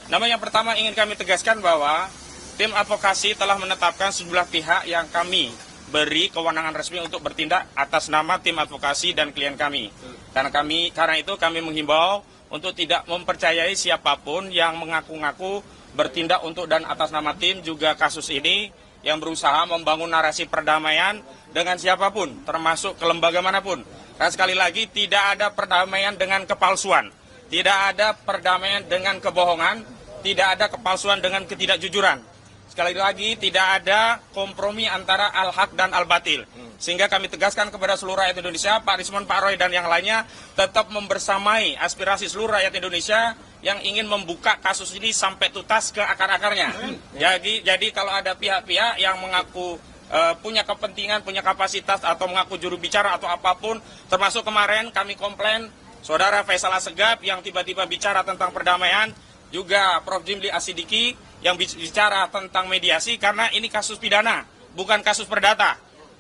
Namun yang pertama ingin kami tegaskan bahwa tim advokasi telah menetapkan sejumlah pihak yang kami beri kewenangan resmi untuk bertindak atas nama tim advokasi dan klien kami. Karena itu kami menghimbau untuk tidak mempercayai siapapun yang mengaku-ngaku bertindak untuk dan atas nama tim juga kasus ini yang berusaha membangun narasi perdamaian dengan siapapun, termasuk ke lembaga manapun. Dan sekali lagi tidak ada perdamaian dengan kepalsuan, tidak ada perdamaian dengan kebohongan, tidak ada kepalsuan dengan ketidakjujuran. Sekali lagi tidak ada kompromi antara al-haq dan al-batil. Sehingga kami tegaskan kepada seluruh rakyat Indonesia, Pak Rismon, Pak Roy, dan yang lainnya tetap membersamai aspirasi seluruh rakyat Indonesia yang ingin membuka kasus ini sampai tuntas ke akar-akarnya. Jadi kalau ada pihak-pihak yang mengaku punya kepentingan, punya kapasitas, atau mengaku juru bicara atau apapun, termasuk kemarin kami komplain Saudara Faisal Assegaf yang tiba-tiba bicara tentang perdamaian, juga Prof. Jimli Asidiki yang bicara tentang mediasi, karena ini kasus pidana, bukan kasus perdata.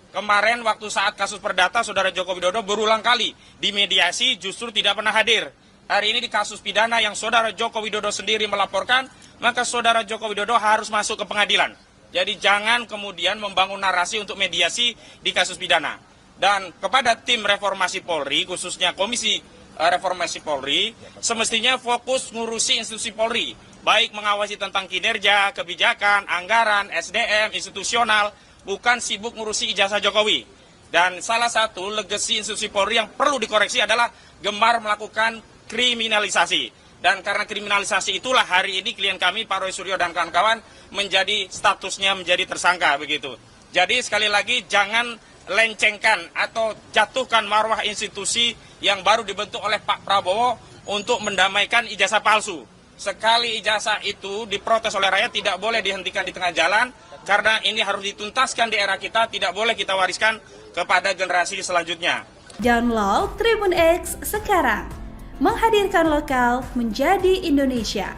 Kemarin waktu saat kasus perdata, Saudara Joko Widodo berulang kali di mediasi justru tidak pernah hadir. Hari ini di kasus pidana yang Saudara Joko Widodo sendiri melaporkan, maka Saudara Joko Widodo harus masuk ke pengadilan. Jadi jangan kemudian membangun narasi untuk mediasi di kasus pidana. Dan kepada tim reformasi Polri, khususnya Komisi Reformasi Polri, semestinya fokus ngurusi institusi Polri, baik mengawasi tentang kinerja, kebijakan, anggaran, SDM, institusional, bukan sibuk ngurusi ijazah Jokowi. Dan salah satu legasi institusi Polri yang perlu dikoreksi adalah gemar melakukan kriminalisasi. Dan karena kriminalisasi itulah hari ini klien kami, Pak Roy Suryo dan kawan-kawan, menjadi statusnya menjadi tersangka begitu. Jadi sekali lagi jangan lencengkan atau jatuhkan marwah institusi yang baru dibentuk oleh Pak Prabowo untuk mendamaikan ijazah palsu. Sekali ijazah itu diprotes oleh rakyat, tidak boleh dihentikan di tengah jalan, karena ini harus dituntaskan di era kita, tidak boleh kita wariskan kepada generasi selanjutnya. Download Tribun X sekarang, menghadirkan lokal menjadi Indonesia.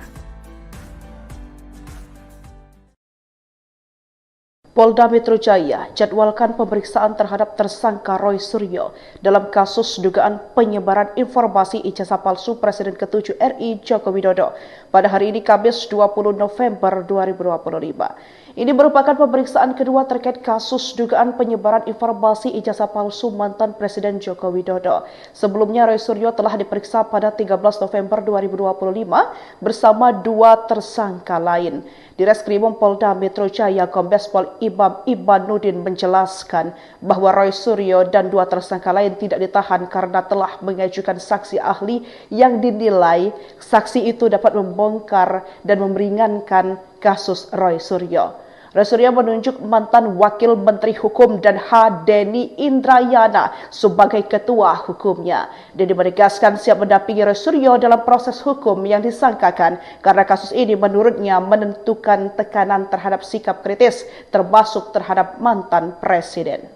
Polda Metro Jaya jadwalkan pemeriksaan terhadap tersangka Roy Suryo dalam kasus dugaan penyebaran informasi ijazah palsu Presiden ke-7 RI Joko Widodo pada hari ini Kamis 20 November 2025. Ini merupakan pemeriksaan kedua terkait kasus dugaan penyebaran informasi ijazah palsu mantan Presiden Joko Widodo. Sebelumnya Roy Suryo telah diperiksa pada 13 November 2025 bersama dua tersangka lain. Di Reskrimum Polda Metro Jaya, Kombes Pol Imam Ibanuddin menjelaskan bahwa Roy Suryo dan dua tersangka lain tidak ditahan karena telah mengajukan saksi ahli yang dinilai saksi itu dapat membongkar dan meringankan kasus Roy Suryo. Roy Suryo menunjuk mantan Wakil Menteri Hukum dan HAM Denny Indrayana sebagai ketua hukumnya. Denny menegaskan siap mendampingi Roy Suryo dalam proses hukum yang disangkakan karena kasus ini menurutnya menentukan tekanan terhadap sikap kritis termasuk terhadap mantan presiden.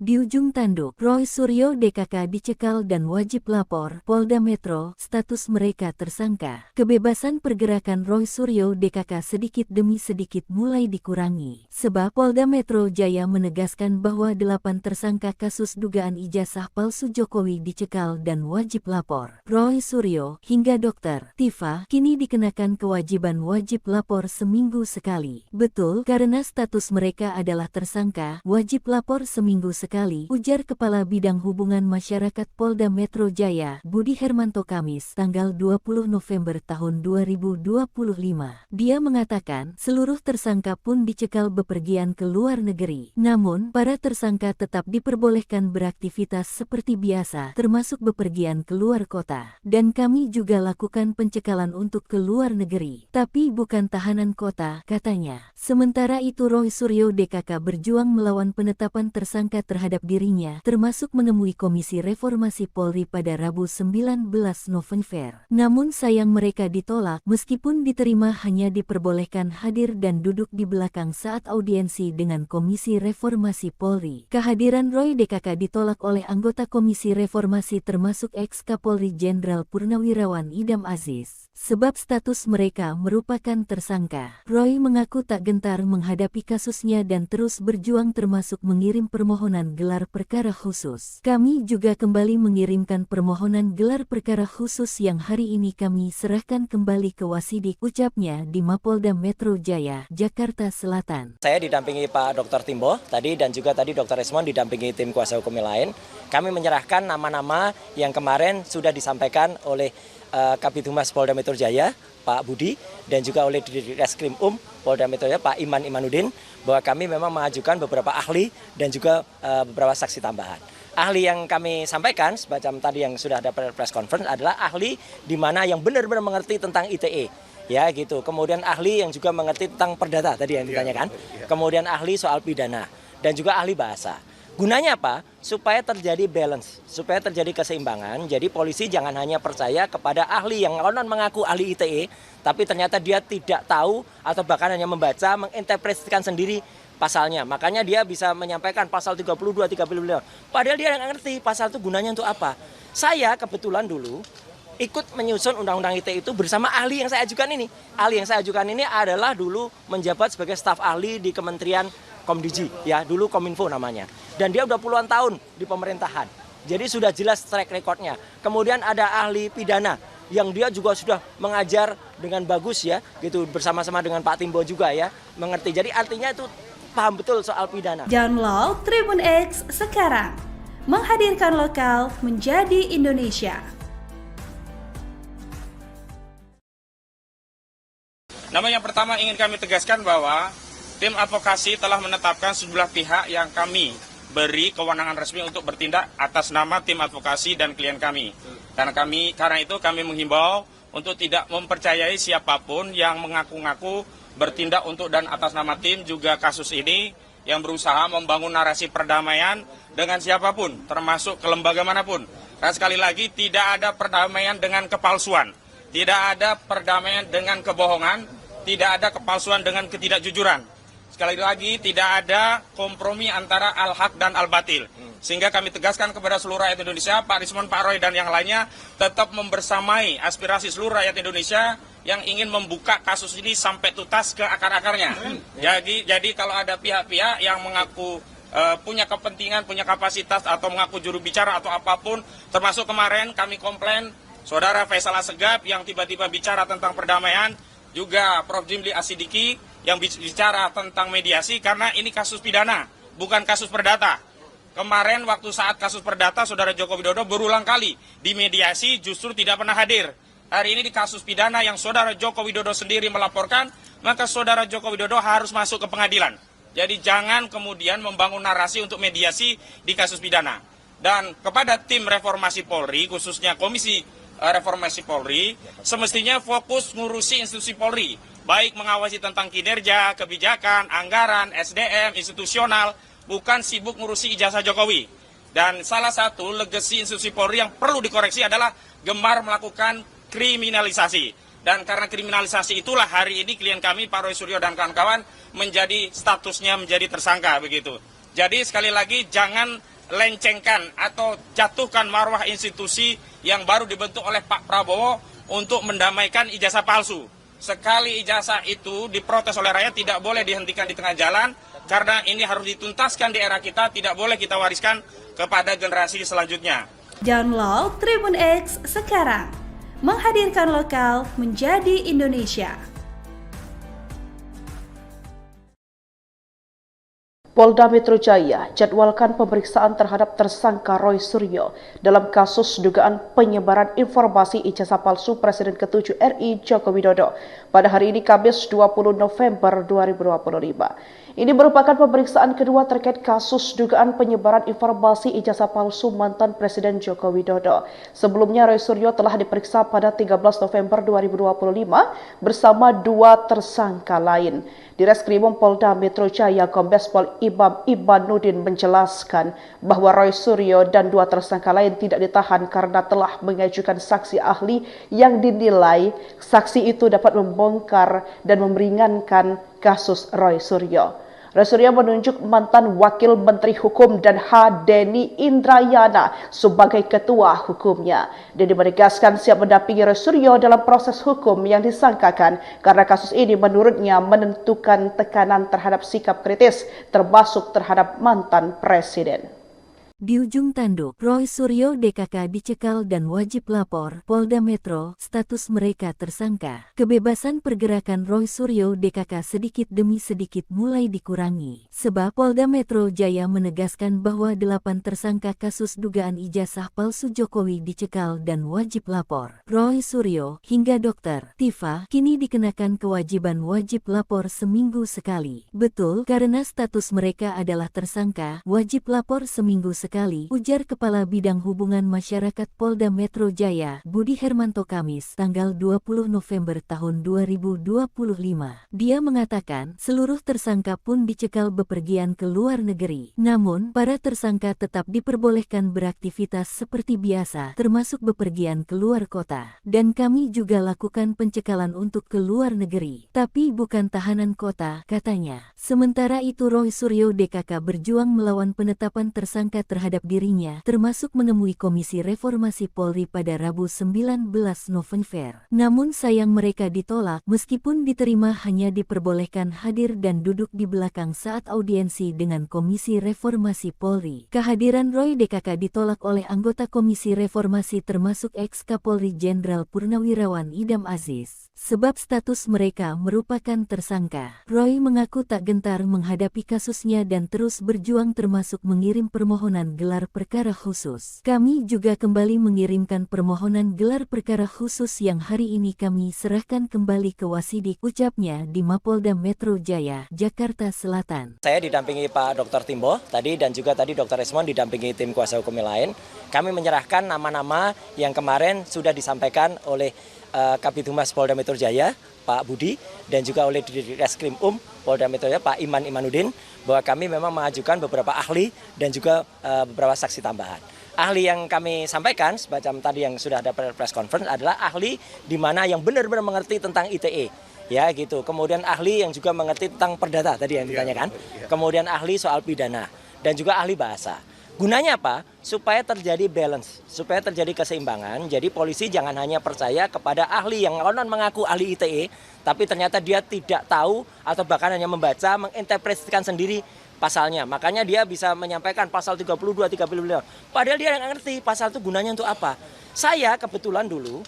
Di ujung tanduk, Roy Suryo DKK dicekal dan wajib lapor. Polda Metro, status mereka tersangka. Kebebasan pergerakan Roy Suryo DKK sedikit demi sedikit mulai dikurangi. Sebab Polda Metro Jaya menegaskan bahwa 8 tersangka kasus dugaan ijazah palsu Jokowi dicekal dan wajib lapor. Roy Suryo hingga Dr. Tifa kini dikenakan kewajiban wajib lapor seminggu sekali. Betul, karena status mereka adalah tersangka, wajib lapor seminggu sekali, ujar Kepala Bidang Hubungan Masyarakat Polda Metro Jaya, Budi Hermanto Kamis, tanggal 20 November tahun 2025. Dia mengatakan, seluruh tersangka pun dicekal bepergian ke luar negeri. Namun, para tersangka tetap diperbolehkan beraktivitas seperti biasa, termasuk bepergian ke luar kota. Dan kami juga lakukan pencekalan untuk ke luar negeri. Tapi bukan tahanan kota, katanya. Sementara itu Roy Suryo DKK berjuang melawan penetapan tersangka terhadap dirinya, termasuk menemui Komisi Reformasi Polri pada Rabu 19 November. Namun sayang mereka ditolak, meskipun diterima hanya diperbolehkan hadir dan duduk di belakang saat audiensi dengan Komisi Reformasi Polri. Kehadiran Roy DKK ditolak oleh anggota Komisi Reformasi termasuk ex-Kapolri Jenderal Purnawirawan Idam Aziz. Sebab status mereka merupakan tersangka. Roy mengaku tak gentar menghadapi kasusnya dan terus berjuang termasuk mengirim permohonan permohonan gelar perkara khusus. Kami juga kembali mengirimkan permohonan gelar perkara khusus yang hari ini kami serahkan kembali ke Wasidik, ucapnya di Mapolda Metro Jaya, Jakarta Selatan. Saya didampingi Pak Dr. Timbo tadi dan juga tadi Dr. Resmond didampingi tim kuasa hukum lain. Kami menyerahkan nama-nama yang kemarin sudah disampaikan oleh Kabid Humas Polda Metro Jaya, Pak Budi, dan juga oleh Direskrim Polda Metro Jaya, Pak Iman Imanuddin, bahwa kami memang mengajukan beberapa ahli dan juga beberapa saksi tambahan. Ahli yang kami sampaikan, semacam tadi yang sudah ada press conference, adalah ahli di mana yang benar-benar mengerti tentang ITE. Ya gitu. Kemudian ahli yang juga mengerti tentang perdata tadi yang ditanyakan. Kemudian ahli soal pidana dan juga ahli bahasa. Gunanya apa? Supaya terjadi balance, supaya terjadi keseimbangan. Jadi polisi jangan hanya percaya kepada ahli yang konon mengaku ahli ITE, tapi ternyata dia tidak tahu atau bahkan hanya membaca, menginterpretasikan sendiri pasalnya. Makanya dia bisa menyampaikan pasal 32, 35. Padahal dia nggak ngerti pasal itu gunanya untuk apa. Saya kebetulan dulu ikut menyusun undang-undang ITE itu bersama ahli yang saya ajukan ini. Ahli yang saya ajukan ini adalah dulu menjabat sebagai staf ahli di Kementerian Komdiji, ya dulu Kominfo namanya. Dan dia udah puluhan tahun di pemerintahan. Jadi sudah jelas track recordnya. Kemudian ada ahli pidana yang dia juga sudah mengajar dengan bagus ya, gitu bersama-sama dengan Pak Timbo juga ya, mengerti. Jadi artinya itu paham betul soal pidana. Download Tribun X sekarang. Menghadirkan lokal menjadi Indonesia. Nama yang pertama ingin kami tegaskan bahwa tim advokasi telah menetapkan sejumlah pihak yang kami beri kewenangan resmi untuk bertindak atas nama tim advokasi dan klien kami. Karena itu kami menghimbau untuk tidak mempercayai siapapun yang mengaku-ngaku bertindak untuk dan atas nama tim juga kasus ini yang berusaha membangun narasi perdamaian dengan siapapun, termasuk ke lembaga manapun. Dan sekali lagi tidak ada perdamaian dengan kepalsuan, tidak ada perdamaian dengan kebohongan, tidak ada kepalsuan dengan ketidakjujuran. Sekali lagi, tidak ada kompromi antara al-haq dan al-batil. Sehingga kami tegaskan kepada seluruh rakyat Indonesia, Pak Rismond, Pak Roy, dan yang lainnya, tetap membersamai aspirasi seluruh rakyat Indonesia yang ingin membuka kasus ini sampai tuntas ke akar-akarnya. Jadi kalau ada pihak-pihak yang mengaku punya kepentingan, punya kapasitas, atau mengaku juru bicara atau apapun, termasuk kemarin kami komplain, Saudara Faisal Assegaf yang tiba-tiba bicara tentang perdamaian, juga Prof. Jimli Asidiki yang bicara tentang mediasi, karena ini kasus pidana, bukan kasus perdata. Kemarin waktu saat kasus perdata, Saudara Joko Widodo berulang kali di mediasi justru tidak pernah hadir. Hari ini di kasus pidana yang Saudara Joko Widodo sendiri melaporkan, maka Saudara Joko Widodo harus masuk ke pengadilan. Jadi jangan kemudian membangun narasi untuk mediasi di kasus pidana. Dan kepada tim reformasi Polri, khususnya Komisi Reformasi Polri, semestinya fokus ngurusi institusi Polri, baik mengawasi tentang kinerja, kebijakan, anggaran, SDM, institusional, bukan sibuk ngurusi ijazah Jokowi. Dan salah satu legasi institusi Polri yang perlu dikoreksi adalah gemar melakukan kriminalisasi. Dan karena kriminalisasi itulah hari ini klien kami, Pak Roy Suryo dan kawan-kawan, menjadi statusnya menjadi tersangka begitu. Jadi sekali lagi jangan lencengkan atau jatuhkan marwah institusi yang baru dibentuk oleh Pak Prabowo untuk mendamaikan ijazah palsu. Sekali ijazah itu diprotes oleh rakyat, tidak boleh dihentikan di tengah jalan, karena ini harus dituntaskan di era kita, tidak boleh kita wariskan kepada generasi selanjutnya. Download Tribun X sekarang. Menghadirkan lokal menjadi Indonesia. Polda Metro Jaya jadwalkan pemeriksaan terhadap tersangka Roy Suryo dalam kasus dugaan penyebaran informasi ijazah palsu Presiden ke-7 RI Joko Widodo pada hari ini Kamis 20 November 2025. Ini merupakan pemeriksaan kedua terkait kasus dugaan penyebaran informasi ijazah palsu mantan Presiden Joko Widodo. Sebelumnya Roy Suryo telah diperiksa pada 13 November 2025 bersama dua tersangka lain. Direskrimum Polda Metro Jaya Kombes Pol Imam Imanuddin menjelaskan bahwa Roy Suryo dan dua tersangka lain tidak ditahan karena telah mengajukan saksi ahli yang dinilai saksi itu dapat membongkar dan meringankan kasus Roy Suryo. Roy Suryo menunjuk mantan Wakil Menteri Hukum dan HAM Denny Indrayana sebagai ketua hukumnya. Denny menegaskan siap mendampingi Roy Suryo dalam proses hukum yang disangkakan karena kasus ini menurutnya menentukan tekanan terhadap sikap kritis termasuk terhadap mantan presiden. Di ujung tanduk, Roy Suryo DKK dicekal dan wajib lapor Polda Metro, status mereka tersangka. Kebebasan pergerakan Roy Suryo DKK sedikit demi sedikit mulai dikurangi. Sebab Polda Metro Jaya menegaskan bahwa 8 tersangka kasus dugaan ijazah palsu Jokowi dicekal dan wajib lapor. Roy Suryo hingga Dr. Tifa kini dikenakan kewajiban wajib lapor seminggu sekali. Betul, karena status mereka adalah tersangka, wajib lapor seminggu sekali, ujar Kepala Bidang Hubungan Masyarakat Polda Metro Jaya, Budi Hermanto Kamis, tanggal 20 November tahun 2025. Dia mengatakan, seluruh tersangka pun dicekal bepergian ke luar negeri. Namun, para tersangka tetap diperbolehkan beraktivitas seperti biasa, termasuk bepergian ke luar kota. Dan kami juga lakukan pencekalan untuk ke luar negeri, tapi bukan tahanan kota, katanya. Sementara itu Roy Suryo DKK berjuang melawan penetapan tersangka terhadap dirinya, termasuk menemui Komisi Reformasi Polri pada Rabu 19 November. Namun sayang mereka ditolak, meskipun diterima hanya diperbolehkan hadir dan duduk di belakang saat audiensi dengan Komisi Reformasi Polri. Kehadiran Roy DKK ditolak oleh anggota Komisi Reformasi termasuk ex-Kapolri Jenderal Purnawirawan Idam Aziz, sebab status mereka merupakan tersangka. Roy mengaku tak gentar menghadapi kasusnya dan terus berjuang termasuk mengirim permohonan gelar perkara khusus. Kami juga kembali mengirimkan permohonan gelar perkara khusus yang hari ini kami serahkan kembali ke Wasidik, ucapnya di Mapolda Metro Jaya, Jakarta Selatan. Saya didampingi Pak Dr. Timbo tadi dan juga tadi Dr. Esmond didampingi tim kuasa hukum lain. Kami menyerahkan nama-nama yang kemarin sudah disampaikan oleh Kabid Humas Polda Metro Jaya, Pak Budi, dan juga oleh Direskrim Polda Metro Jaya, Pak Iman Imanuddin, bahwa kami memang mengajukan beberapa ahli dan juga beberapa saksi tambahan. Ahli yang kami sampaikan, semacam tadi yang sudah ada press conference, adalah ahli di mana yang benar-benar mengerti tentang ITE. Ya gitu. Kemudian ahli yang juga mengerti tentang perdata tadi yang ditanyakan. Kemudian ahli soal pidana dan juga ahli bahasa. Gunanya apa? Supaya terjadi balance, supaya terjadi keseimbangan. Jadi polisi jangan hanya percaya kepada ahli yang konon mengaku ahli ITE, tapi ternyata dia tidak tahu atau bahkan hanya membaca, menginterpretasikan sendiri pasalnya. Makanya dia bisa menyampaikan pasal 32, 35. Padahal dia yang ngerti pasal itu gunanya untuk apa. Saya kebetulan dulu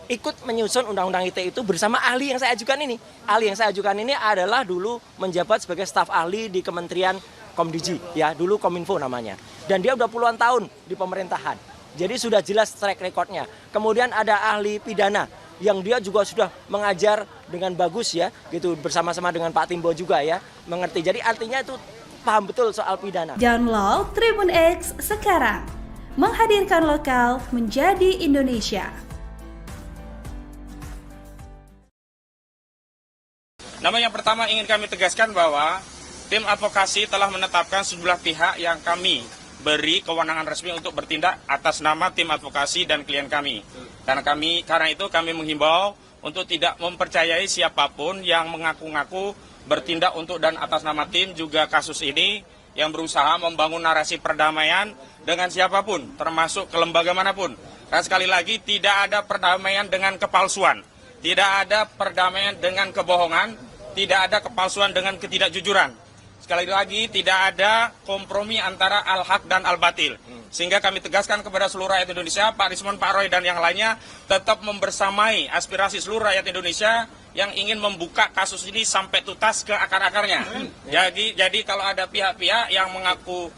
ikut menyusun undang-undang ITE itu bersama ahli yang saya ajukan ini. Ahli yang saya ajukan ini adalah dulu menjabat sebagai staf ahli di Kementerian Komdiji, ya dulu Kominfo namanya. Dan dia udah puluhan tahun di pemerintahan. Jadi sudah jelas track recordnya. Kemudian ada ahli pidana yang dia juga sudah mengajar dengan bagus ya, gitu bersama-sama dengan Pak Timbo juga ya, mengerti. Jadi artinya itu paham betul soal pidana. Download Tribun X sekarang. Menghadirkan lokal menjadi Indonesia. Nama yang pertama ingin kami tegaskan bahwa tim advokasi telah menetapkan sejumlah pihak yang kami beri kewenangan resmi untuk bertindak atas nama tim advokasi dan klien kami. Karena itu kami menghimbau untuk tidak mempercayai siapapun yang mengaku-ngaku bertindak untuk dan atas nama tim juga kasus ini yang berusaha membangun narasi perdamaian dengan siapapun, termasuk ke lembaga manapun. Dan sekali lagi tidak ada perdamaian dengan kepalsuan, tidak ada perdamaian dengan kebohongan, tidak ada kepalsuan dengan ketidakjujuran. Sekali lagi, tidak ada kompromi antara al-haq dan al-batil. Sehingga kami tegaskan kepada seluruh rakyat Indonesia, Pak Rismond, Pak Roy, dan yang lainnya, tetap membersamai aspirasi seluruh rakyat Indonesia yang ingin membuka kasus ini sampai tuntas ke akar-akarnya. Jadi kalau ada pihak-pihak yang mengaku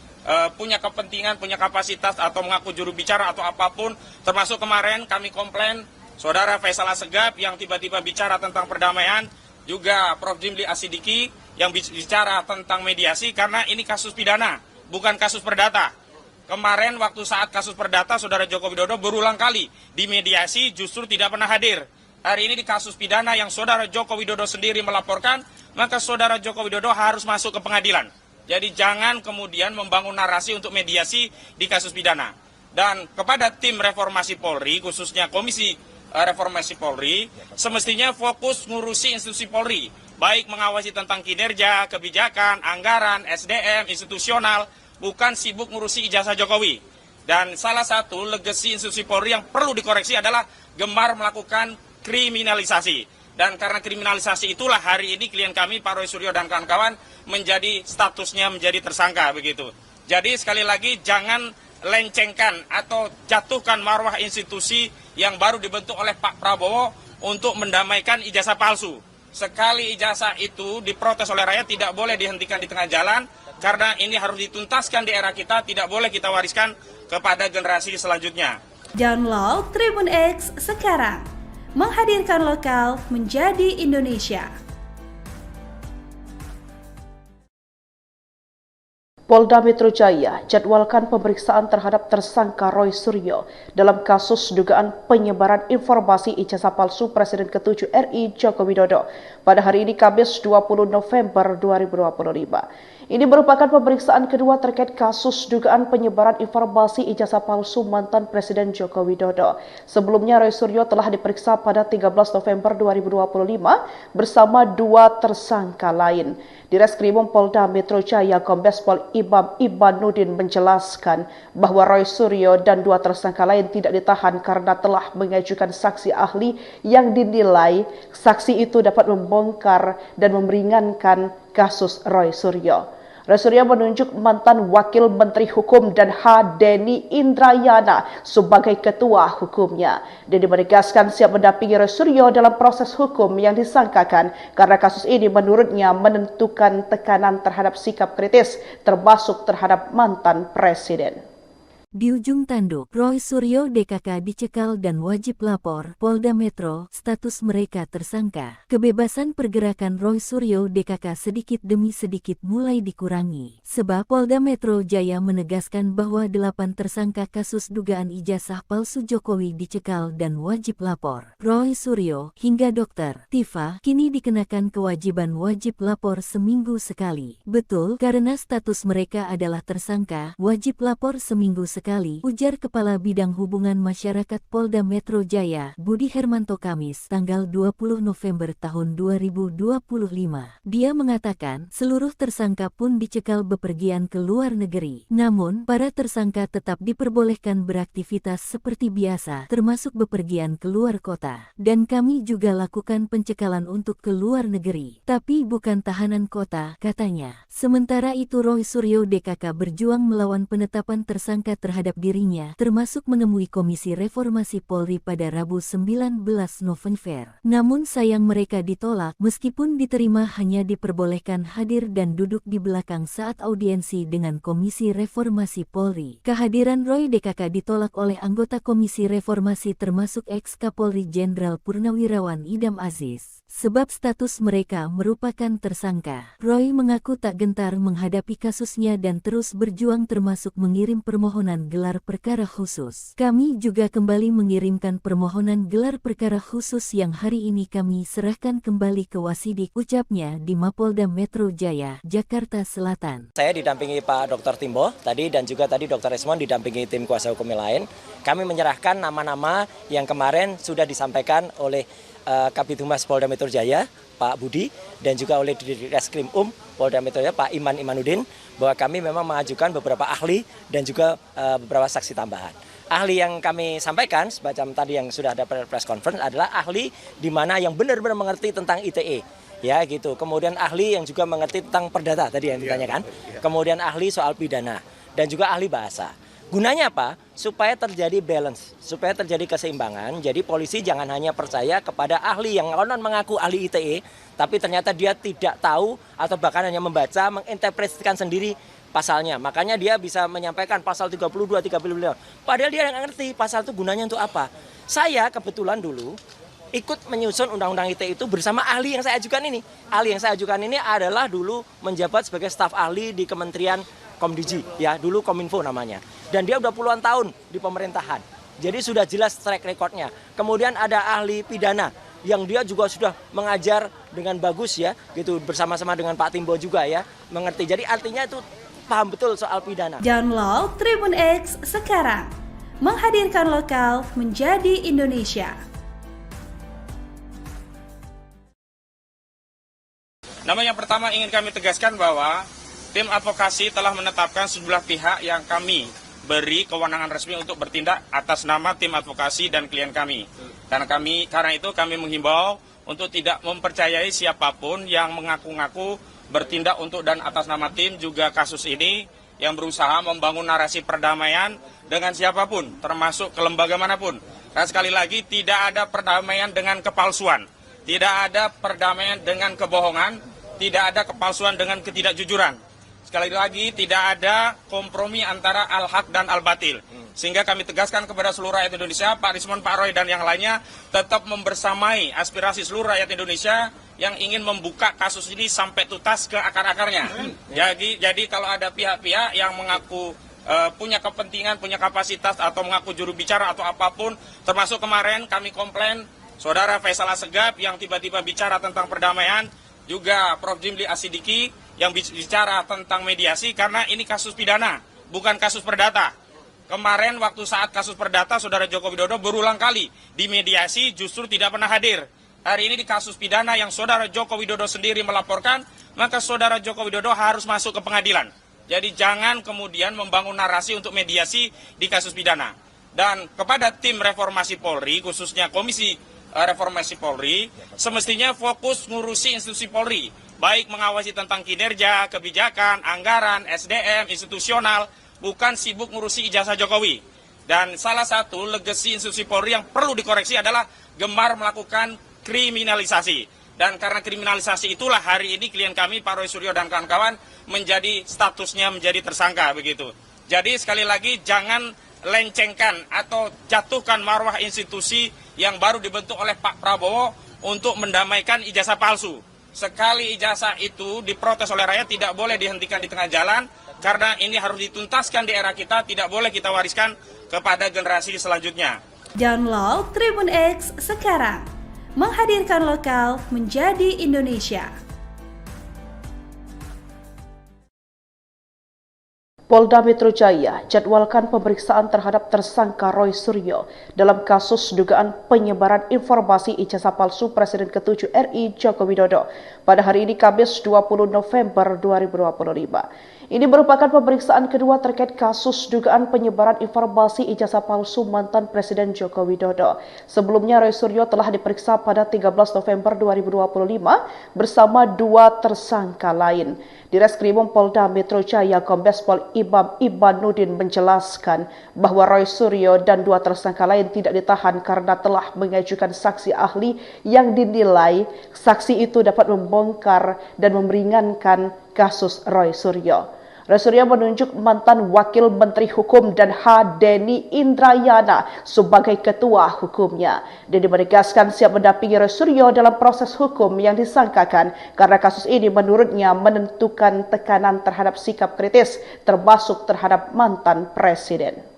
punya kepentingan, punya kapasitas, atau mengaku juru bicara atau apapun, termasuk kemarin kami komplain, Saudara Faisal Assegaf yang tiba-tiba bicara tentang perdamaian, juga Prof. Jimli Asidiki yang bicara tentang mediasi, karena ini kasus pidana, bukan kasus perdata. Kemarin waktu saat kasus perdata, Saudara Joko Widodo berulang kali di mediasi justru tidak pernah hadir. Hari ini di kasus pidana yang Saudara Joko Widodo sendiri melaporkan, maka Saudara Joko Widodo harus masuk ke pengadilan. Jadi jangan kemudian membangun narasi untuk mediasi di kasus pidana. Dan kepada tim reformasi Polri, khususnya Komisi Reformasi Polri, semestinya fokus ngurusi institusi Polri, baik mengawasi tentang kinerja, kebijakan, anggaran, SDM, institusional, bukan sibuk ngurusi ijazah Jokowi. Dan salah satu legasi institusi Polri yang perlu dikoreksi adalah gemar melakukan kriminalisasi. Dan karena kriminalisasi itulah hari ini klien kami, Pak Roy Suryo dan kawan-kawan, statusnya menjadi tersangka begitu. Jadi sekali lagi jangan lencengkan atau jatuhkan marwah institusi yang baru dibentuk oleh Pak Prabowo untuk mendamaikan ijazah palsu. Sekali ijazah itu diprotes oleh rakyat tidak boleh dihentikan di tengah jalan karena ini harus dituntaskan di era kita, tidak boleh kita wariskan kepada generasi selanjutnya. Download Tribun X sekarang, menghadirkan lokal menjadi Indonesia. Polda Metro Jaya jadwalkan pemeriksaan terhadap tersangka Roy Suryo dalam kasus dugaan penyebaran informasi ijazah palsu Presiden ke-7 RI Joko Widodo pada hari ini Kamis 20 November 2025. Ini merupakan pemeriksaan kedua terkait kasus dugaan penyebaran informasi ijazah palsu mantan Presiden Joko Widodo. Sebelumnya Roy Suryo telah diperiksa pada 13 November 2025 bersama dua tersangka lain. Di Reskrimum Polda Metro Jaya, Kombes Pol Imam Ibanuddin menjelaskan bahwa Roy Suryo dan dua tersangka lain tidak ditahan karena telah mengajukan saksi ahli yang dinilai saksi itu dapat membongkar dan meringankan kasus Roy Suryo. Roy Suryo menunjuk mantan Wakil Menteri Hukum dan HAM Denny Indrayana sebagai ketua hukumnya. Denny menegaskan siap mendampingi Roy Suryo dalam proses hukum yang disangkakan karena kasus ini menurutnya menentukan tekanan terhadap sikap kritis termasuk terhadap mantan presiden. Di ujung tanduk, Roy Suryo DKK dicekal dan wajib lapor. Polda Metro, status mereka tersangka. Kebebasan pergerakan Roy Suryo DKK sedikit demi sedikit mulai dikurangi. Sebab Polda Metro Jaya menegaskan bahwa 8 tersangka kasus dugaan ijazah palsu Jokowi dicekal dan wajib lapor. Roy Suryo hingga Dr. Tifa kini dikenakan kewajiban wajib lapor seminggu sekali. Betul, karena status mereka adalah tersangka, wajib lapor seminggu sekali, ujar Kepala Bidang Hubungan Masyarakat Polda Metro Jaya, Budi Hermanto Kamis, tanggal 20 November tahun 2025. Dia mengatakan, seluruh tersangka pun dicekal bepergian ke luar negeri. Namun, para tersangka tetap diperbolehkan beraktivitas seperti biasa, termasuk bepergian ke luar kota. Dan kami juga lakukan pencekalan untuk ke luar negeri. Tapi bukan tahanan kota, katanya. Sementara itu Roy Suryo DKK berjuang melawan penetapan tersangka terhadap dirinya, termasuk menemui Komisi Reformasi Polri pada Rabu 19 November. Namun sayang mereka ditolak, meskipun diterima hanya diperbolehkan hadir dan duduk di belakang saat audiensi dengan Komisi Reformasi Polri. Kehadiran Roy DKK ditolak oleh anggota Komisi Reformasi termasuk ex-Kapolri Jenderal Purnawirawan Idam Aziz. Sebab status mereka merupakan tersangka. Roy mengaku tak gentar menghadapi kasusnya dan terus berjuang termasuk mengirim permohonan gelar perkara khusus. Kami juga kembali mengirimkan permohonan gelar perkara khusus yang hari ini kami serahkan kembali ke Wasidik, ucapnya di Mapolda Metro Jaya, Jakarta Selatan. Saya didampingi Pak Dr. Timbo tadi dan juga tadi Dr. Esmond didampingi tim kuasa hukum lain. Kami menyerahkan nama-nama yang kemarin sudah disampaikan oleh Kabid Humas Polda Metro Jaya, Pak Budi, dan juga oleh di Reskrimum Polda Metro Jaya, Pak Imanuddin, bahwa kami memang mengajukan beberapa ahli dan juga beberapa saksi tambahan. Ahli yang kami sampaikan, semacam tadi yang sudah ada press conference, adalah ahli di mana yang benar-benar mengerti tentang ITE. Ya gitu. Kemudian ahli yang juga mengerti tentang perdata tadi yang ditanyakan. Kemudian ahli soal pidana dan juga ahli bahasa. Gunanya apa? Supaya terjadi balance, supaya terjadi keseimbangan. Jadi polisi jangan hanya percaya kepada ahli yang konon mengaku ahli ITE, tapi ternyata dia tidak tahu atau bahkan hanya membaca, menginterpretasikan sendiri pasalnya. Makanya dia bisa menyampaikan pasal 32, 35. Padahal dia yang ngerti pasal itu gunanya untuk apa. Saya kebetulan dulu ikut menyusun undang-undang ITE itu bersama ahli yang saya ajukan ini. Ahli yang saya ajukan ini adalah dulu menjabat sebagai staf ahli di Kementerian Komdiji, ya dulu Kominfo namanya. Dan dia udah puluhan tahun di pemerintahan. Jadi sudah jelas track recordnya. Kemudian ada ahli pidana yang dia juga sudah mengajar dengan bagus ya, gitu bersama-sama dengan Pak Timbo juga ya, mengerti. Jadi artinya itu paham betul soal pidana. Download Tribun X sekarang, menghadirkan lokal menjadi Indonesia. Namun yang pertama ingin kami tegaskan bahwa tim advokasi telah menetapkan sejumlah pihak yang kami beri kewenangan resmi untuk bertindak atas nama tim advokasi dan klien kami. Karena itu kami menghimbau untuk tidak mempercayai siapapun yang mengaku-ngaku bertindak untuk dan atas nama tim juga kasus ini yang berusaha membangun narasi perdamaian dengan siapapun, termasuk ke lembaga manapun. Dan sekali lagi tidak ada perdamaian dengan kepalsuan, tidak ada perdamaian dengan kebohongan, tidak ada kepalsuan dengan ketidakjujuran. Sekali lagi tidak ada kompromi antara al-haq dan al-batil. Sehingga kami tegaskan kepada seluruh rakyat Indonesia, Pak Rismon, Pak Roy dan yang lainnya tetap membersamai aspirasi seluruh rakyat Indonesia yang ingin membuka kasus ini sampai tuntas ke akar-akarnya. Jadi kalau ada pihak-pihak yang mengaku punya kepentingan, punya kapasitas atau mengaku juru bicara atau apapun, termasuk kemarin kami komplain Saudara Faisal Assegaf yang tiba-tiba bicara tentang perdamaian, juga Prof. Jimli Asidiki yang bicara tentang mediasi, karena ini kasus pidana, bukan kasus perdata. Kemarin waktu saat kasus perdata, Saudara Joko Widodo berulang kali di mediasi justru tidak pernah hadir. Hari ini di kasus pidana yang Saudara Joko Widodo sendiri melaporkan, maka Saudara Joko Widodo harus masuk ke pengadilan. Jadi jangan kemudian membangun narasi untuk mediasi di kasus pidana. Dan kepada tim reformasi Polri, khususnya Komisi Reformasi Polri, semestinya fokus ngurusi institusi Polri, baik mengawasi tentang kinerja, kebijakan, anggaran, SDM, institusional, bukan sibuk ngurusi ijazah Jokowi. Dan salah satu legasi institusi Polri yang perlu dikoreksi adalah gemar melakukan kriminalisasi. Dan karena kriminalisasi itulah hari ini klien kami, Pak Roy Suryo dan kawan-kawan, menjadi statusnya menjadi tersangka begitu. Jadi sekali lagi jangan lencengkan atau jatuhkan marwah institusi yang baru dibentuk oleh Pak Prabowo untuk mendamaikan ijazah palsu. Sekali ijazah itu diprotes oleh rakyat tidak boleh dihentikan di tengah jalan, karena ini harus dituntaskan di era kita, tidak boleh kita wariskan kepada generasi selanjutnya. Download Tribun X sekarang, menghadirkan lokal menjadi Indonesia. Polda Metro Jaya jadwalkan pemeriksaan terhadap tersangka Roy Suryo dalam kasus dugaan penyebaran informasi ijazah palsu Presiden ke-7 RI Joko Widodo pada hari ini Kamis 20 November 2025. Ini merupakan pemeriksaan kedua terkait kasus dugaan penyebaran informasi ijazah palsu mantan Presiden Joko Widodo. Sebelumnya Roy Suryo telah diperiksa pada 13 November 2025 bersama dua tersangka lain. Di Reskrimum Polda Metro Jaya, Kombes Pol Imam Ibanuddin menjelaskan bahwa Roy Suryo dan dua tersangka lain tidak ditahan karena telah mengajukan saksi ahli yang dinilai saksi itu dapat membongkar dan meringankan kasus Roy Suryo. Roy Suryo menunjuk mantan Wakil Menteri Hukum dan HAM Denny Indrayana sebagai ketua hukumnya. Denny menegaskan siap mendampingi Roy Suryo dalam proses hukum yang disangkakan karena kasus ini menurutnya menentukan tekanan terhadap sikap kritis termasuk terhadap mantan presiden.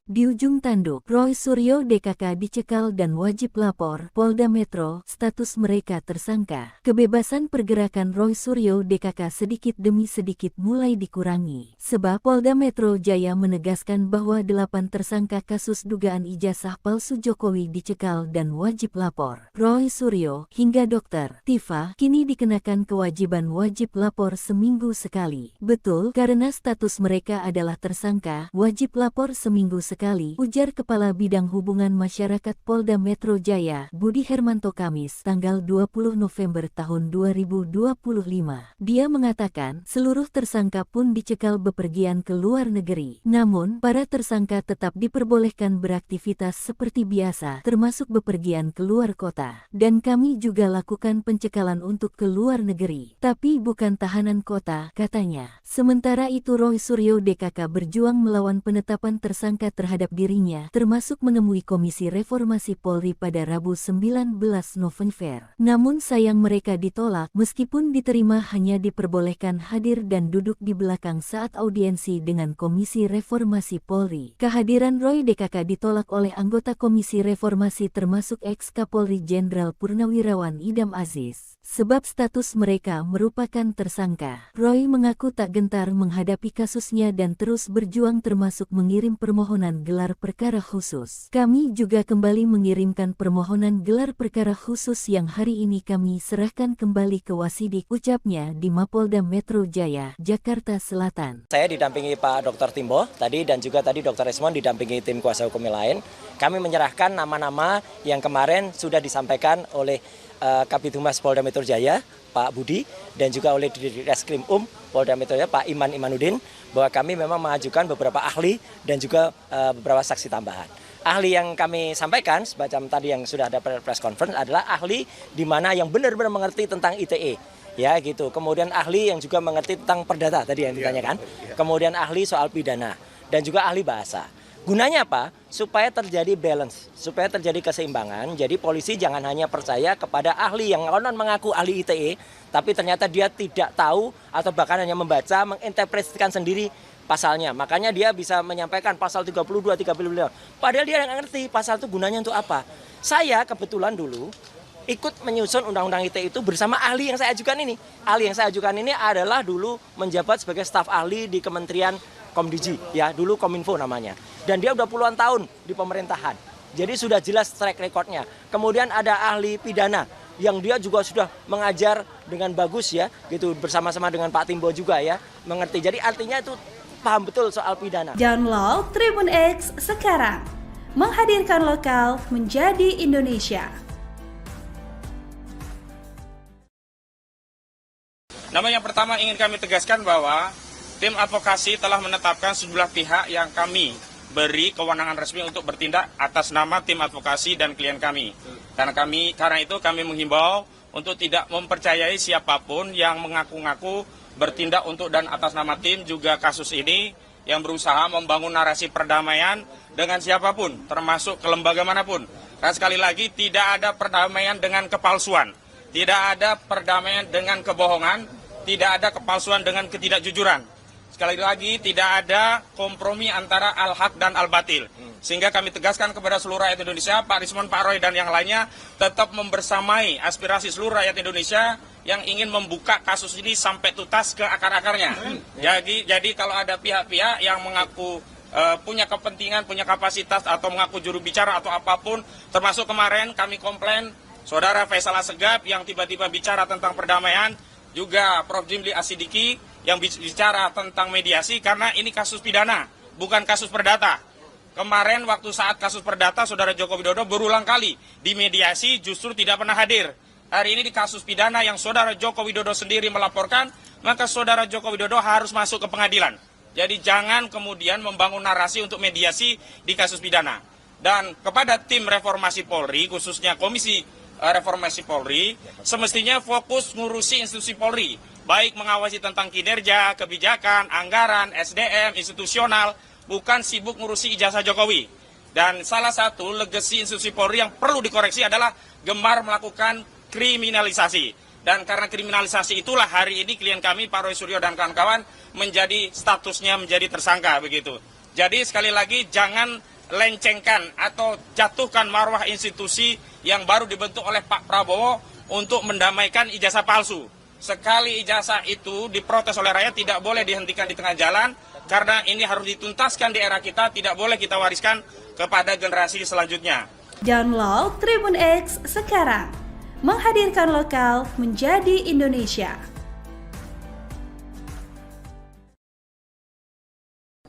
Di ujung tanduk, Roy Suryo DKK dicekal dan wajib lapor. Polda Metro, status mereka tersangka. Kebebasan pergerakan Roy Suryo DKK sedikit demi sedikit mulai dikurangi. Sebab Polda Metro Jaya menegaskan bahwa 8 tersangka kasus dugaan ijazah palsu Jokowi dicekal dan wajib lapor. Roy Suryo hingga Dr. Tifa kini dikenakan kewajiban wajib lapor seminggu sekali. Betul, karena status mereka adalah tersangka, wajib lapor seminggu sekali, ujar Kepala Bidang Hubungan Masyarakat Polda Metro Jaya, Budi Hermanto Kamis, tanggal 20 November tahun 2025. Dia mengatakan, seluruh tersangka pun dicekal bepergian ke luar negeri. Namun, para tersangka tetap diperbolehkan beraktivitas seperti biasa, termasuk bepergian ke luar kota. Dan kami juga lakukan pencekalan untuk ke luar negeri, tapi bukan tahanan kota, katanya. Sementara itu Roy Suryo DKK berjuang melawan penetapan tersangka terhadap dirinya, termasuk menemui Komisi Reformasi Polri pada Rabu 19 November. Namun sayang mereka ditolak, meskipun diterima hanya diperbolehkan hadir dan duduk di belakang saat audiensi dengan Komisi Reformasi Polri. Kehadiran Roy DKK ditolak oleh anggota Komisi Reformasi termasuk ex-Kapolri Jenderal Purnawirawan Idam Aziz. Sebab status mereka merupakan tersangka. Roy mengaku tak gentar menghadapi kasusnya dan terus berjuang termasuk mengirim permohonan permohonan gelar perkara khusus. Kami juga kembali mengirimkan permohonan gelar perkara khusus yang hari ini kami serahkan kembali ke Wasidik, ucapnya di Mapolda Metro Jaya, Jakarta Selatan. Saya didampingi Pak Dr. Timbo tadi dan juga tadi Dr. Esmond didampingi tim kuasa hukum lain. Kami menyerahkan nama-nama yang kemarin sudah disampaikan oleh Kabid Humas Polda Metro Jaya, Pak Budi, dan juga oleh Direskrim Polda Metro Jaya, Pak Iman Imanuddin, bahwa kami memang mengajukan beberapa ahli dan juga beberapa saksi tambahan. Ahli yang kami sampaikan, semacam tadi yang sudah ada press conference, adalah ahli di mana yang benar-benar mengerti tentang ITE. Ya gitu. Kemudian ahli yang juga mengerti tentang perdata tadi yang ditanyakan. Kemudian ahli soal pidana dan juga ahli bahasa. Gunanya apa? Supaya terjadi balance, supaya terjadi keseimbangan. Jadi polisi jangan hanya percaya kepada ahli yang konon mengaku ahli ITE, tapi ternyata dia tidak tahu atau bahkan hanya membaca, menginterpretasikan sendiri pasalnya. Makanya dia bisa menyampaikan pasal 32, 35. Padahal dia yang ngerti pasal itu gunanya untuk apa. Saya kebetulan dulu ikut menyusun undang-undang ITE itu bersama ahli yang saya ajukan ini. Ahli yang saya ajukan ini adalah dulu menjabat sebagai staf ahli di Kementerian Komdiji, ya dulu Kominfo namanya. Dan dia udah puluhan tahun di pemerintahan. Jadi sudah jelas track recordnya. Kemudian ada ahli pidana yang dia juga sudah mengajar dengan bagus ya, gitu bersama-sama dengan Pak Timbo juga ya, mengerti. Jadi artinya itu paham betul soal pidana. Download Tribun X sekarang. Menghadirkan lokal menjadi Indonesia. Namun yang pertama ingin kami tegaskan bahwa tim advokasi telah menetapkan sejumlah pihak yang kami beri kewenangan resmi untuk bertindak atas nama tim advokasi dan klien kami. Karena itu kami menghimbau untuk tidak mempercayai siapapun yang mengaku-ngaku bertindak untuk dan atas nama tim juga kasus ini yang berusaha membangun narasi perdamaian dengan siapapun, termasuk ke lembaga manapun. Dan sekali lagi tidak ada perdamaian dengan kepalsuan, tidak ada perdamaian dengan kebohongan, tidak ada kepalsuan dengan ketidakjujuran. Sekali lagi, tidak ada kompromi antara al-haq dan al-batil. Sehingga kami tegaskan kepada seluruh rakyat Indonesia, Pak Rismond, Pak Roy, dan yang lainnya, tetap membersamai aspirasi seluruh rakyat Indonesia yang ingin membuka kasus ini sampai tuntas ke akar-akarnya. Jadi kalau ada pihak-pihak yang mengaku punya kepentingan, punya kapasitas, atau mengaku juru bicara atau apapun, termasuk kemarin kami komplain, Saudara Faisal Assegaf yang tiba-tiba bicara tentang perdamaian, juga Prof. Jimli Asidiki yang bicara tentang mediasi, karena ini kasus pidana, bukan kasus perdata. Kemarin waktu saat kasus perdata, Saudara Joko Widodo berulang kali di mediasi justru tidak pernah hadir. Hari ini di kasus pidana yang Saudara Joko Widodo sendiri melaporkan, maka Saudara Joko Widodo harus masuk ke pengadilan. Jadi jangan kemudian membangun narasi untuk mediasi di kasus pidana. Dan kepada tim reformasi Polri, khususnya Komisi Reformasi Polri, semestinya fokus ngurusi institusi Polri, baik mengawasi tentang kinerja, kebijakan, anggaran, SDM, institusional, bukan sibuk ngurusi ijazah Jokowi. Dan salah satu legasi institusi Polri yang perlu dikoreksi adalah gemar melakukan kriminalisasi. Dan karena kriminalisasi itulah hari ini klien kami, Pak Roy Suryo dan kawan-kawan, menjadi statusnya menjadi tersangka begitu. Jadi sekali lagi jangan lencengkan atau jatuhkan marwah institusi yang baru dibentuk oleh Pak Prabowo untuk mendamaikan ijazah palsu. Sekali ijazah itu diprotes oleh rakyat, tidak boleh dihentikan di tengah jalan, karena ini harus dituntaskan di era kita, tidak boleh kita wariskan kepada generasi selanjutnya. Download Tribun X sekarang. Menghadirkan lokal menjadi Indonesia.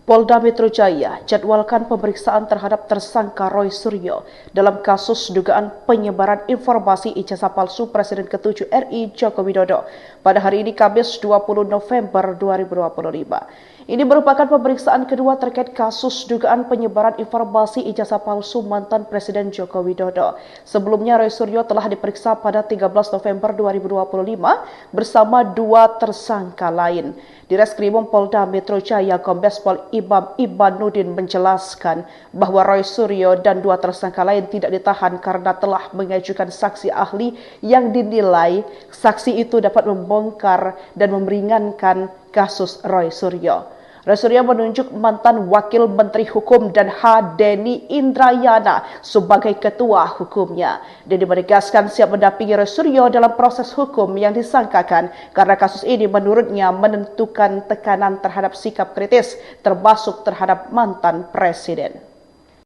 Polda Metro Jaya jadwalkan pemeriksaan terhadap tersangka Roy Suryo dalam kasus dugaan penyebaran informasi ijazah palsu Presiden ke-7 RI Joko Widodo pada hari ini Kamis 20 November 2025. Ini merupakan pemeriksaan kedua terkait kasus dugaan penyebaran informasi ijazah palsu mantan Presiden Joko Widodo. Sebelumnya Roy Suryo telah diperiksa pada 13 November 2025 bersama dua tersangka lain. Direskrimum Polda Metro Jaya Kombes Pol Imam Imanuddin menjelaskan bahwa Roy Suryo dan dua tersangka lain tidak ditahan karena telah mengajukan saksi ahli yang dinilai saksi itu dapat membongkar dan meringankan kasus Roy Suryo. Roy Suryo menunjuk mantan Wakil Menteri Hukum dan HAM Denny Indrayana sebagai ketua hukumnya. Denny menegaskan siap mendampingi Roy Suryo dalam proses hukum yang disangkakan karena kasus ini menurutnya menentukan tekanan terhadap sikap kritis termasuk terhadap mantan presiden.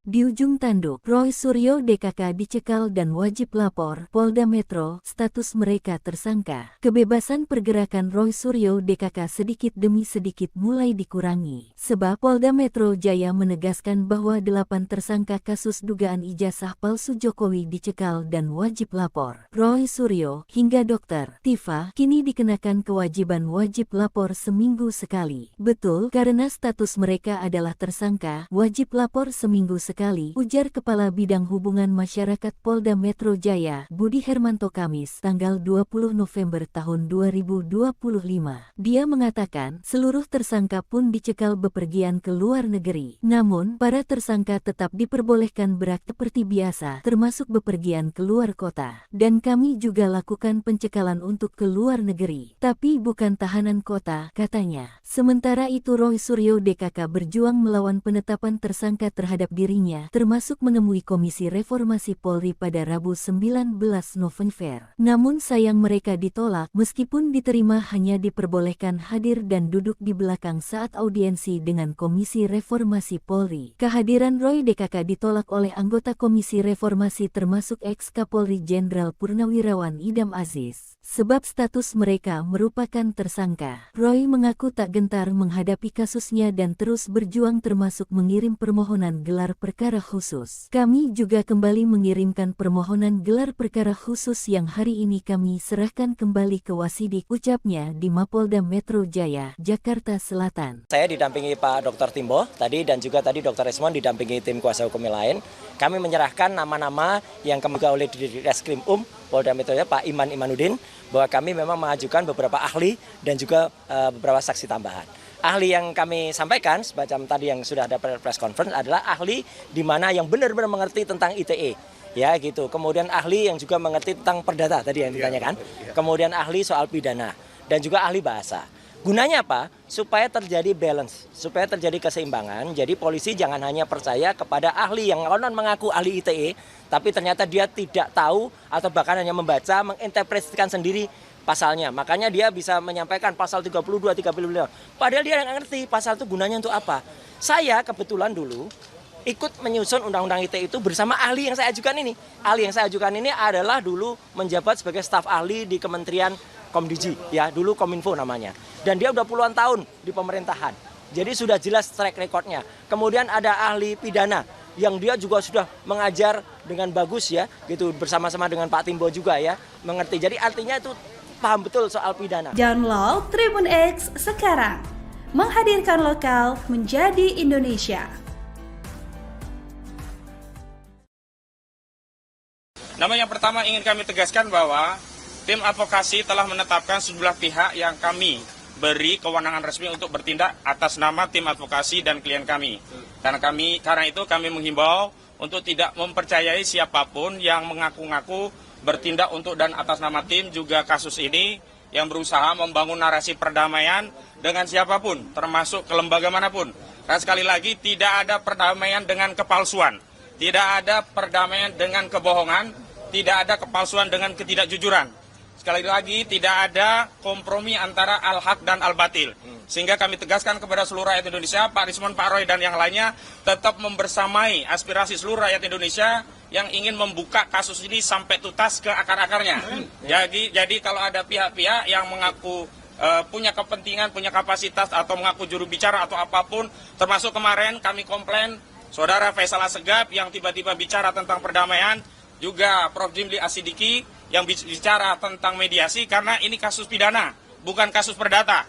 Di ujung tanduk, Roy Suryo DKK dicekal dan wajib lapor Polda Metro, status mereka tersangka. Kebebasan pergerakan Roy Suryo DKK sedikit demi sedikit mulai dikurangi. Sebab Polda Metro Jaya menegaskan bahwa 8 tersangka kasus dugaan ijazah palsu Jokowi dicekal dan wajib lapor. Roy Suryo hingga Dr. Tifa kini dikenakan kewajiban wajib lapor seminggu sekali. Betul, karena status mereka adalah tersangka, wajib lapor seminggu sekali, ujar Kepala Bidang Hubungan Masyarakat Polda Metro Jaya, Budi Hermanto Kamis, tanggal 20 November tahun 2025. Dia mengatakan, seluruh tersangka pun dicekal bepergian ke luar negeri. Namun, para tersangka tetap diperbolehkan beraktivitas seperti biasa, termasuk bepergian ke luar kota. Dan kami juga lakukan pencekalan untuk ke luar negeri, tapi bukan tahanan kota, katanya. Sementara itu Roy Suryo DKK berjuang melawan penetapan tersangka terhadap dirinya, termasuk menemui Komisi Reformasi Polri pada Rabu 19 November. Namun sayang mereka ditolak, meskipun diterima hanya diperbolehkan hadir dan duduk di belakang saat audiensi dengan Komisi Reformasi Polri. Kehadiran Roy DKK ditolak oleh anggota Komisi Reformasi termasuk ex-Kapolri Jenderal Purnawirawan Idam Aziz. Sebab status mereka merupakan tersangka. Roy mengaku tak gentar menghadapi kasusnya dan terus berjuang termasuk mengirim permohonan gelar perkara khusus. Kami juga kembali mengirimkan permohonan gelar perkara khusus yang hari ini kami serahkan kembali ke Wasidik, ucapnya di Mapolda Metro Jaya, Jakarta Selatan. Saya didampingi Pak Dr. Timbo tadi dan juga tadi Dr. Resmond didampingi tim kuasa hukum lain. Kami menyerahkan nama-nama yang kami oleh Ditreskrim Polda Metro Jaya, Pak Iman Imanuddin, bahwa kami memang mengajukan beberapa ahli dan juga beberapa saksi tambahan. Ahli yang kami sampaikan, semacam tadi yang sudah ada press conference, adalah ahli di mana yang benar-benar mengerti tentang ITE. Ya gitu. Kemudian ahli yang juga mengerti tentang perdata tadi yang ditanyakan. Kemudian ahli soal pidana dan juga ahli bahasa. Gunanya apa? Supaya terjadi balance, supaya terjadi keseimbangan. Jadi polisi jangan hanya percaya kepada ahli yang konon mengaku ahli ITE, tapi ternyata dia tidak tahu atau bahkan hanya membaca, menginterpretasikan sendiri pasalnya. Makanya dia bisa menyampaikan pasal 32, 35. Padahal dia nggak ngerti pasal itu gunanya untuk apa. Saya kebetulan dulu ikut menyusun undang-undang ITE itu bersama ahli yang saya ajukan ini. Ahli yang saya ajukan ini adalah dulu menjabat sebagai staf ahli di Kementerian Komdigi, ya dulu Kominfo namanya. Dan dia udah puluhan tahun di pemerintahan. Jadi sudah jelas track recordnya. Kemudian ada ahli pidana yang dia juga sudah mengajar dengan bagus ya, gitu bersama-sama dengan Pak Timbo juga ya, mengerti. Jadi artinya itu paham betul soal pidana. Download Tribun X sekarang. Menghadirkan lokal menjadi Indonesia. Nama yang pertama ingin kami tegaskan bahwa tim advokasi telah menetapkan sejumlah pihak yang kami beri kewenangan resmi untuk bertindak atas nama tim advokasi dan klien kami. Karena itu kami menghimbau untuk tidak mempercayai siapapun yang mengaku-ngaku bertindak untuk dan atas nama tim juga kasus ini yang berusaha membangun narasi perdamaian dengan siapapun, termasuk ke lembaga manapun. Dan sekali lagi tidak ada perdamaian dengan kepalsuan, tidak ada perdamaian dengan kebohongan, tidak ada kepalsuan dengan ketidakjujuran. Sekali lagi, tidak ada kompromi antara al-haq dan al-batil. Sehingga kami tegaskan kepada seluruh rakyat Indonesia, Pak Rismond, Pak Roy, dan yang lainnya, tetap membersamai aspirasi seluruh rakyat Indonesia yang ingin membuka kasus ini sampai tuntas ke akar-akarnya. Jadi kalau ada pihak-pihak yang mengaku punya kepentingan, punya kapasitas, atau mengaku juru bicara atau apapun, termasuk kemarin kami komplain, Saudara Faisal Assegaf yang tiba-tiba bicara tentang perdamaian, juga Prof. Jimli Asidiki yang bicara tentang mediasi, karena ini kasus pidana, bukan kasus perdata.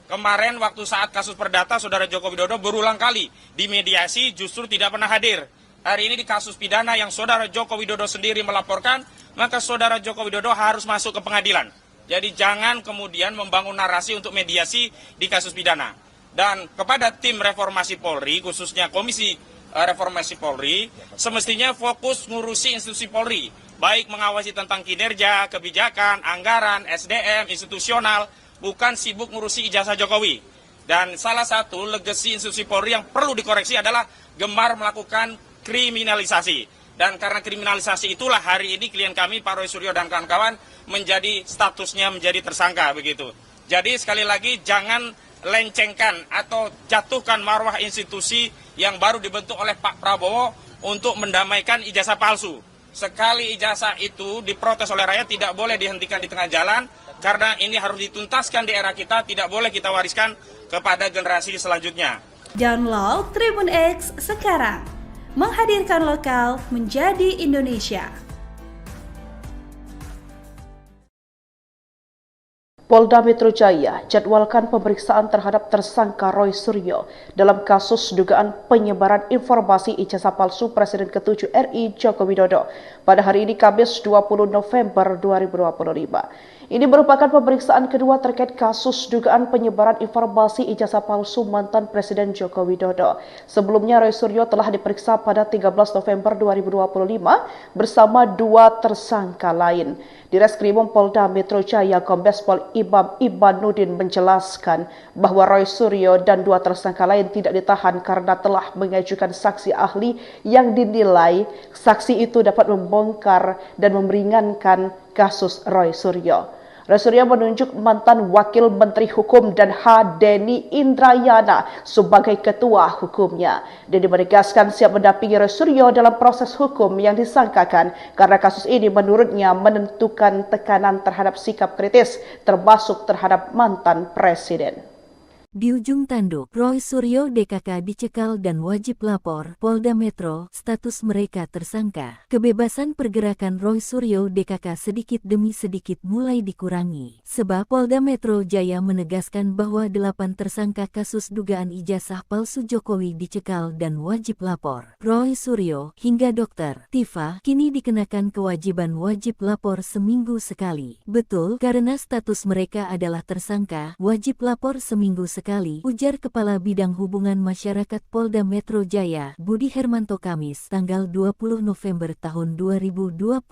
Kemarin waktu saat kasus perdata, Saudara Joko Widodo berulang kali di mediasi justru tidak pernah hadir. Hari ini di kasus pidana yang Saudara Joko Widodo sendiri melaporkan, maka Saudara Joko Widodo harus masuk ke pengadilan. Jadi jangan kemudian membangun narasi untuk mediasi di kasus pidana. Dan kepada tim reformasi Polri, khususnya Komisi Reformasi Polri, semestinya fokus ngurusi institusi Polri, baik mengawasi tentang kinerja, kebijakan, anggaran, SDM, institusional, bukan sibuk ngurusi ijazah Jokowi. Dan salah satu legasi institusi Polri yang perlu dikoreksi adalah gemar melakukan kriminalisasi. Dan karena kriminalisasi itulah hari ini klien kami, Pak Roy Suryo dan kawan-kawan, menjadi statusnya menjadi tersangka begitu. Jadi sekali lagi jangan lencengkan atau jatuhkan marwah institusi yang baru dibentuk oleh Pak Prabowo untuk mendamaikan ijazah palsu. Sekali ijazah itu diprotes oleh rakyat, tidak boleh dihentikan di tengah jalan, karena ini harus dituntaskan di era kita, tidak boleh kita wariskan kepada generasi selanjutnya. Download Tribun X sekarang, menghadirkan lokal menjadi Indonesia. Polda Metro Jaya jadwalkan pemeriksaan terhadap tersangka Roy Suryo dalam kasus dugaan penyebaran informasi ijazah palsu Presiden ke-7 RI Joko Widodo pada hari ini Kamis 20 November 2025. Ini merupakan pemeriksaan kedua terkait kasus dugaan penyebaran informasi ijazah palsu mantan Presiden Joko Widodo. Sebelumnya Roy Suryo telah diperiksa pada 13 November 2025 bersama dua tersangka lain. Di Reskrimum Polda Metro Jaya, Kombes Pol Imam Imanuddin menjelaskan bahwa Roy Suryo dan dua tersangka lain tidak ditahan karena telah mengajukan saksi ahli yang dinilai saksi itu dapat membongkar dan meringankan kasus Roy Suryo. Roy Suryo menunjuk mantan Wakil Menteri Hukum dan HAM Denny Indrayana sebagai ketua hukumnya. Denny menegaskan siap mendampingi Roy Suryo dalam proses hukum yang disangkakan karena kasus ini menurutnya menentukan tekanan terhadap sikap kritis termasuk terhadap mantan presiden. Di ujung tanduk, Roy Suryo DKK dicekal dan wajib lapor. Polda Metro, status mereka tersangka. Kebebasan pergerakan Roy Suryo DKK sedikit demi sedikit mulai dikurangi. Sebab Polda Metro Jaya menegaskan bahwa 8 tersangka kasus dugaan ijazah palsu Jokowi dicekal dan wajib lapor. Roy Suryo hingga Dr. Tifa kini dikenakan kewajiban wajib lapor seminggu sekali. Betul, karena status mereka adalah tersangka, wajib lapor seminggu sekali, ujar Kepala Bidang Hubungan Masyarakat Polda Metro Jaya, Budi Hermanto Kamis, tanggal 20 November tahun 2025.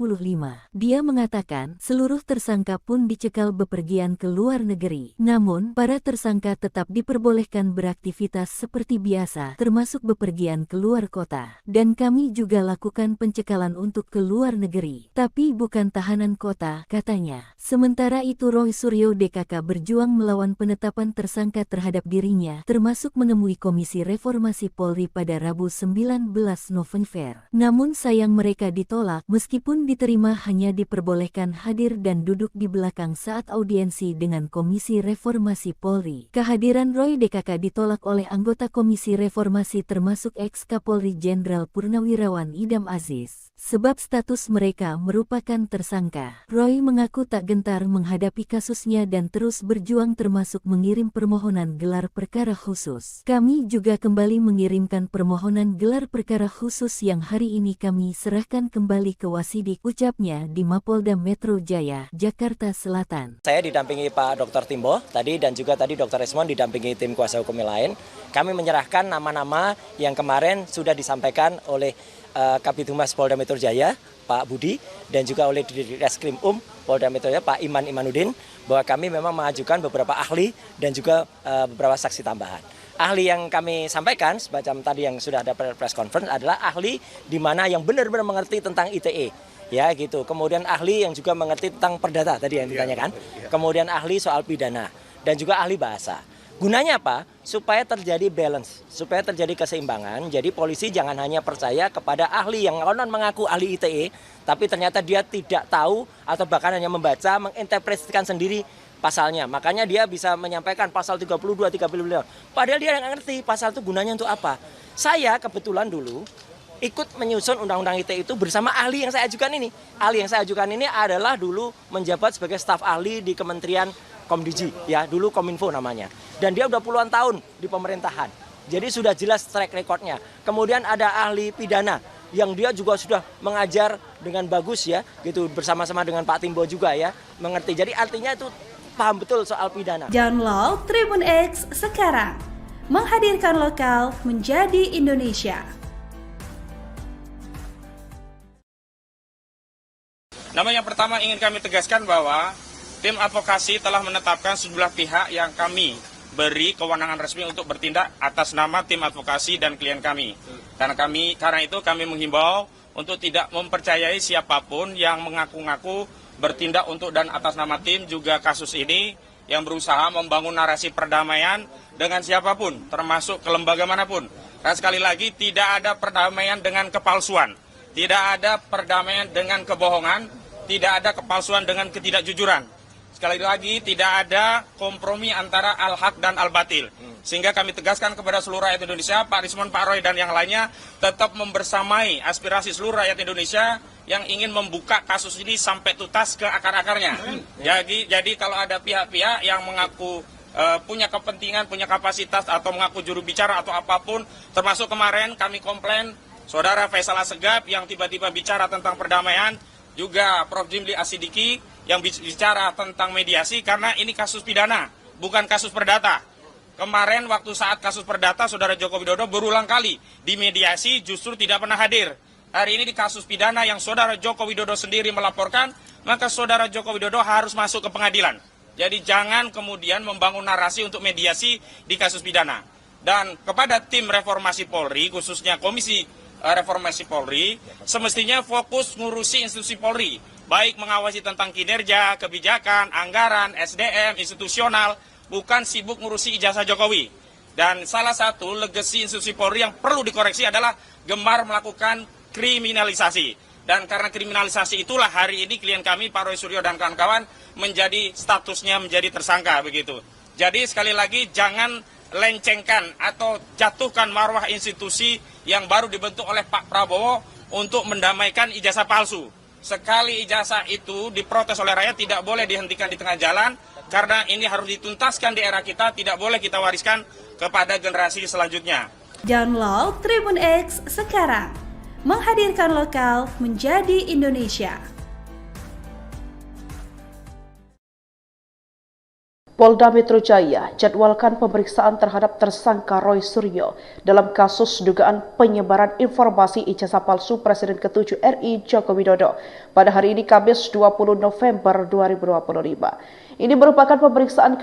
Dia mengatakan, seluruh tersangka pun dicekal bepergian ke luar negeri. Namun, para tersangka tetap diperbolehkan beraktivitas seperti biasa, termasuk bepergian ke luar kota. Dan kami juga lakukan pencekalan untuk ke luar negeri, tapi bukan tahanan kota, katanya. Sementara itu Roy Suryo DKK berjuang melawan penetapan tersangka terhadap dirinya, termasuk menemui Komisi Reformasi Polri pada Rabu 19 November. Namun sayang mereka ditolak, meskipun diterima hanya diperbolehkan hadir dan duduk di belakang saat audiensi dengan Komisi Reformasi Polri. Kehadiran Roy DKK ditolak oleh anggota Komisi Reformasi termasuk ex-Kapolri Jenderal Purnawirawan Idam Aziz, sebab status mereka merupakan tersangka. Roy mengaku tak gentar menghadapi kasusnya dan terus berjuang termasuk mengirim permohonan gelar perkara khusus. Kami juga kembali mengirimkan permohonan gelar perkara khusus yang hari ini kami serahkan kembali ke Wasidik, ucapnya di Mapolda Metro Jaya, Jakarta Selatan. Saya didampingi Pak Dr. Timbo tadi dan juga tadi Dr. Esmond didampingi tim kuasa hukum lain. Kami menyerahkan nama-nama yang kemarin sudah disampaikan oleh Kabid Humas Polda Metro Jaya, Pak Budi, dan juga oleh Reskrimum Polda Metro Jaya, Pak Imam Imanuddin, bahwa kami memang mengajukan beberapa ahli dan juga beberapa saksi tambahan. Ahli yang kami sampaikan, semacam tadi yang sudah ada press conference, adalah ahli di mana yang benar-benar mengerti tentang ITE. Ya gitu. Kemudian ahli yang juga mengerti tentang perdata tadi yang ditanyakan. Kemudian ahli soal pidana dan juga ahli bahasa. Gunanya apa? Supaya terjadi balance, supaya terjadi keseimbangan. Jadi polisi jangan hanya percaya kepada ahli yang konon mengaku ahli ITE, tapi ternyata dia tidak tahu atau bahkan hanya membaca, menginterpretasikan sendiri pasalnya. Makanya dia bisa menyampaikan pasal 32, 35. Padahal dia nggak ngerti pasal itu gunanya untuk apa. Saya kebetulan dulu ikut menyusun undang-undang ITE itu bersama ahli yang saya ajukan ini. Ahli yang saya ajukan ini adalah dulu menjabat sebagai staf ahli di Kementerian Komdigi, ya dulu Kominfo namanya. Dan dia udah puluhan tahun di pemerintahan. Jadi sudah jelas track recordnya. Kemudian ada ahli pidana yang dia juga sudah mengajar dengan bagus ya, gitu bersama-sama dengan Pak Timbo juga ya, mengerti. Jadi artinya itu paham betul soal pidana. Download Tribun X sekarang, menghadirkan lokal menjadi Indonesia. Namun yang pertama ingin kami tegaskan bahwa tim advokasi telah menetapkan sejumlah pihak yang kami beri kewenangan resmi untuk bertindak atas nama tim advokasi dan klien kami. Karena itu kami menghimbau untuk tidak mempercayai siapapun yang mengaku-ngaku bertindak untuk dan atas nama tim juga kasus ini yang berusaha membangun narasi perdamaian dengan siapapun, termasuk ke lembaga manapun. Dan sekali lagi, tidak ada perdamaian dengan kepalsuan, tidak ada perdamaian dengan kebohongan, tidak ada kepalsuan dengan ketidakjujuran. Sekali lagi, tidak ada kompromi antara al-haq dan al-batil. Sehingga kami tegaskan kepada seluruh rakyat Indonesia, Pak Rismon, Pak Roy, dan yang lainnya tetap membersamai aspirasi seluruh rakyat Indonesia yang ingin membuka kasus ini sampai tuntas ke akar-akarnya. Jadi kalau ada pihak-pihak yang mengaku punya kepentingan, punya kapasitas, atau mengaku juru bicara atau apapun, termasuk kemarin kami komplain Saudara Faisal Assegaf yang tiba-tiba bicara tentang perdamaian, juga Prof. Jimli Asidiki yang bicara tentang mediasi, karena ini kasus pidana, bukan kasus perdata. Kemarin waktu saat kasus perdata, Saudara Joko Widodo berulang kali di mediasi justru tidak pernah hadir. Hari ini di kasus pidana yang Saudara Joko Widodo sendiri melaporkan, maka Saudara Joko Widodo harus masuk ke pengadilan. Jadi jangan kemudian membangun narasi untuk mediasi di kasus pidana. Dan kepada tim reformasi Polri, khususnya Komisi Reformasi Polri, semestinya fokus ngurusi institusi Polri, baik mengawasi tentang kinerja, kebijakan, anggaran, SDM, institusional, bukan sibuk ngurusi ijazah Jokowi. Dan salah satu legasi institusi Polri yang perlu dikoreksi adalah gemar melakukan kriminalisasi. Dan karena kriminalisasi itulah hari ini klien kami, Pak Roy Suryo dan kawan-kawan, menjadi statusnya menjadi tersangka begitu. Jadi sekali lagi jangan lencengkan atau jatuhkan marwah institusi yang baru dibentuk oleh Pak Prabowo untuk mendamaikan ijazah palsu. Sekali ijazah itu diprotes oleh rakyat, tidak boleh dihentikan di tengah jalan, karena ini harus dituntaskan di era kita, tidak boleh kita wariskan kepada generasi selanjutnya. Download Tribun X sekarang, menghadirkan lokal menjadi Indonesia. Polda Metro Jaya jadwalkan pemeriksaan terhadap tersangka Roy Suryo dalam kasus dugaan penyebaran informasi ijazah palsu Presiden ke-7 RI Joko Widodo pada hari ini Kamis 20 November 2025. Ini merupakan pemeriksaan